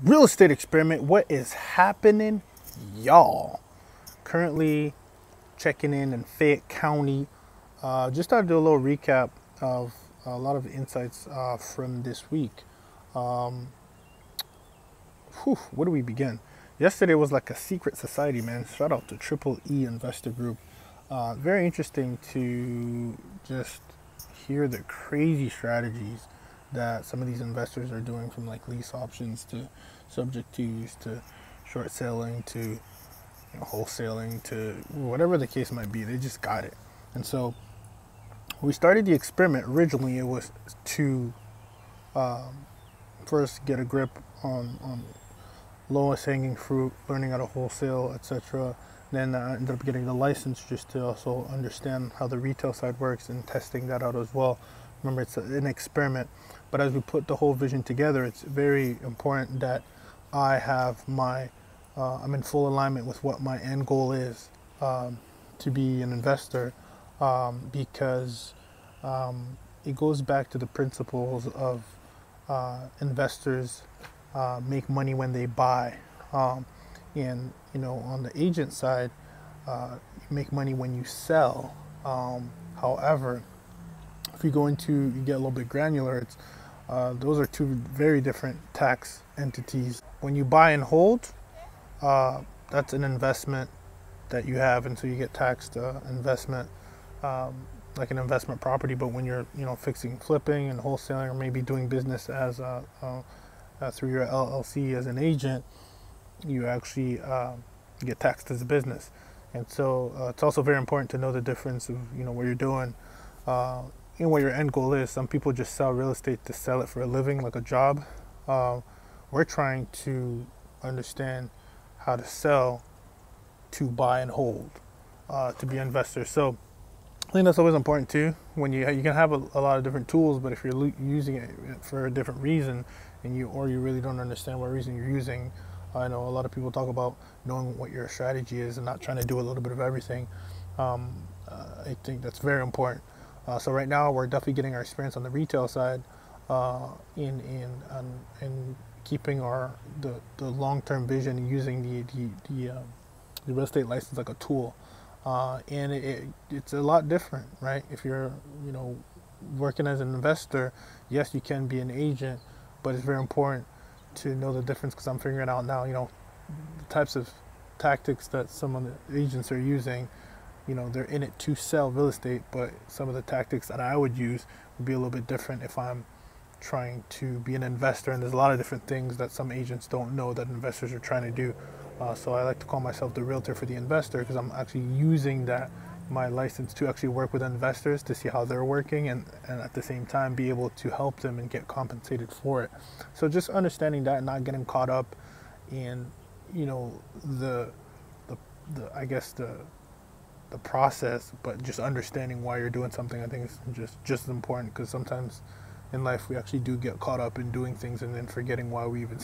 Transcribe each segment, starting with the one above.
Real estate experiment. What is happening, y'all? Currently checking in Fayette County. Just thought I'd do a little recap of a lot of insights from this week. Where do we begin? Yesterday was like a secret society, man. Shout out to Triple E Investor Group. Very interesting to just hear the crazy strategies that some of these investors are doing, from like lease options to subject to use to short selling to wholesaling to whatever the case might be. They just got it. And so we started the experiment. Originally it was to first get a grip on lowest hanging fruit, learning how to wholesale, etc. Then I ended up getting the license just to also understand how the retail side works and testing that out as well. Remember, it's an experiment, but as we put the whole vision together, it's very important that I have I'm in full alignment with what my end goal is, to be an investor, because it goes back to the principles of investors make money when they buy, and on the agent side, you make money when you sell. However, if you get a little bit granular, it's those are two very different tax entities. When you buy and hold, that's an investment that you have, and so you get taxed investment, like an investment property. But when you're fixing, flipping, and wholesaling, or maybe doing business as through your LLC as an agent, you actually get taxed as a business. And so it's also very important to know the difference of what you're doing, and what your end goal is. Some people just sell real estate to sell it for a living, like a job. We're trying to understand how to sell to buy and hold, to be investors. So I think that's always important too. When you can have a lot of different tools, but if you're using it for a different reason, and you really don't understand what reason you're using. I know a lot of people talk about knowing what your strategy is and not trying to do a little bit of everything. I think that's very important. So right now we're definitely getting our experience on the retail side, in keeping the long-term vision, and using the real estate license like a tool. And it's a lot different, right? If you're working as an investor, yes, you can be an agent, but it's very important to know the difference, because I'm figuring out now, the types of tactics that some of the agents are using. They're in it to sell real estate, but some of the tactics that I would use would be a little bit different if I'm trying to be an investor. And there's a lot of different things that some agents don't know that investors are trying to do. So I like to call myself the realtor for the investor, because I'm actually using my license to actually work with investors to see how they're working, and at the same time be able to help them and get compensated for it. So just understanding that and not getting caught up in the process, but just understanding why you're doing something, I think is just as important, because sometimes in life we actually do get caught up in doing things and then forgetting why we even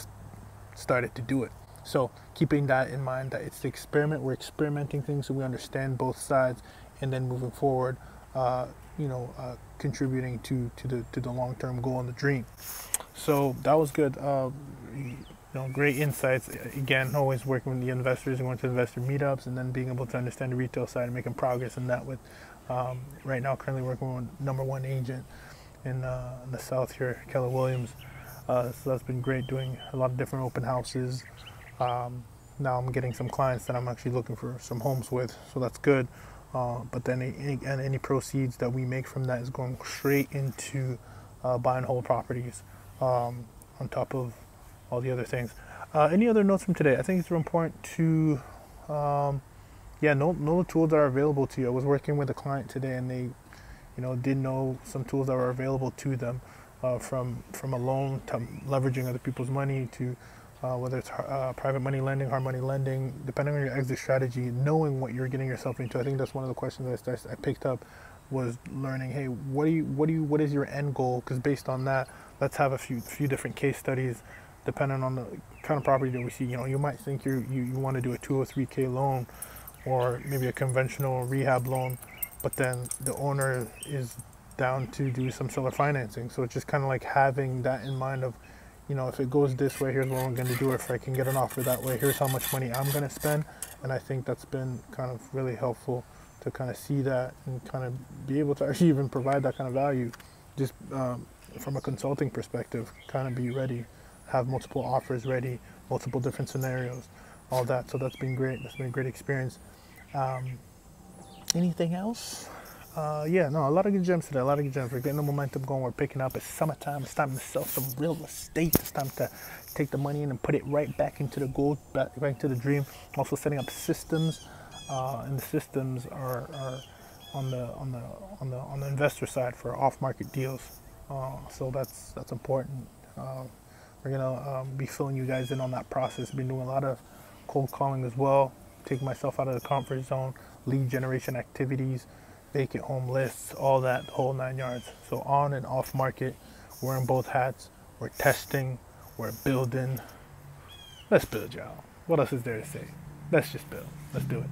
started to do it. So keeping that in mind, that it's the experiment, we're experimenting things so we understand both sides, and then moving forward, contributing to the long-term goal and the dream. So that was good. Great insights. Again, always working with the investors and going to investor meetups, and then being able to understand the retail side and making progress in that. With right now, currently working with #1 agent in the South here, Keller Williams. So that's been great, doing a lot of different open houses. Now I'm getting some clients that I'm actually looking for some homes with, so that's good. But then any proceeds that we make from that is going straight into buy and hold properties, on top of all the other things. Any other notes from today? I think it's important to know the tools that are available to you. I was working with a client today, and they did know some tools that were available to them, from a loan to leveraging other people's money to whether it's private money lending, hard money lending, depending on your exit strategy, knowing what you're getting yourself into. I think that's one of the questions I picked up, was learning, hey, what is your end goal? Because based on that, let's have a few different case studies, depending on the kind of property that we see. You might think you want to do a 203K loan, or maybe a conventional rehab loan, but then the owner is down to do some seller financing. So it's just kind of like having that in mind of, you know, if it goes this way, here's what I'm going to do. If I can get an offer that way, here's how much money I'm going to spend. And I think that's been kind of really helpful to kind of see that and kind of be able to actually even provide that kind of value. Just from a consulting perspective, kind of be ready, have multiple offers ready, multiple different scenarios, all that. So that's been great. That's been a great experience. Anything else? Yeah, no, a lot of good gems today. A lot of good gems. We're getting the momentum going. We're picking up. It's summertime. It's time to sell some real estate. It's time to take the money in and put it right back into the goal, back into the dream. Also setting up systems, and the systems are on the investor side for off-market deals. So that's important. We're gonna be filling you guys in on that process. Been doing a lot of cold calling as well, taking myself out of the comfort zone, lead generation activities, vacant home lists, all that, the whole 9 yards. So on and off market, wearing both hats. We're testing, we're building. Let's build, y'all. What else is there to say? Let's just build. Let's do it.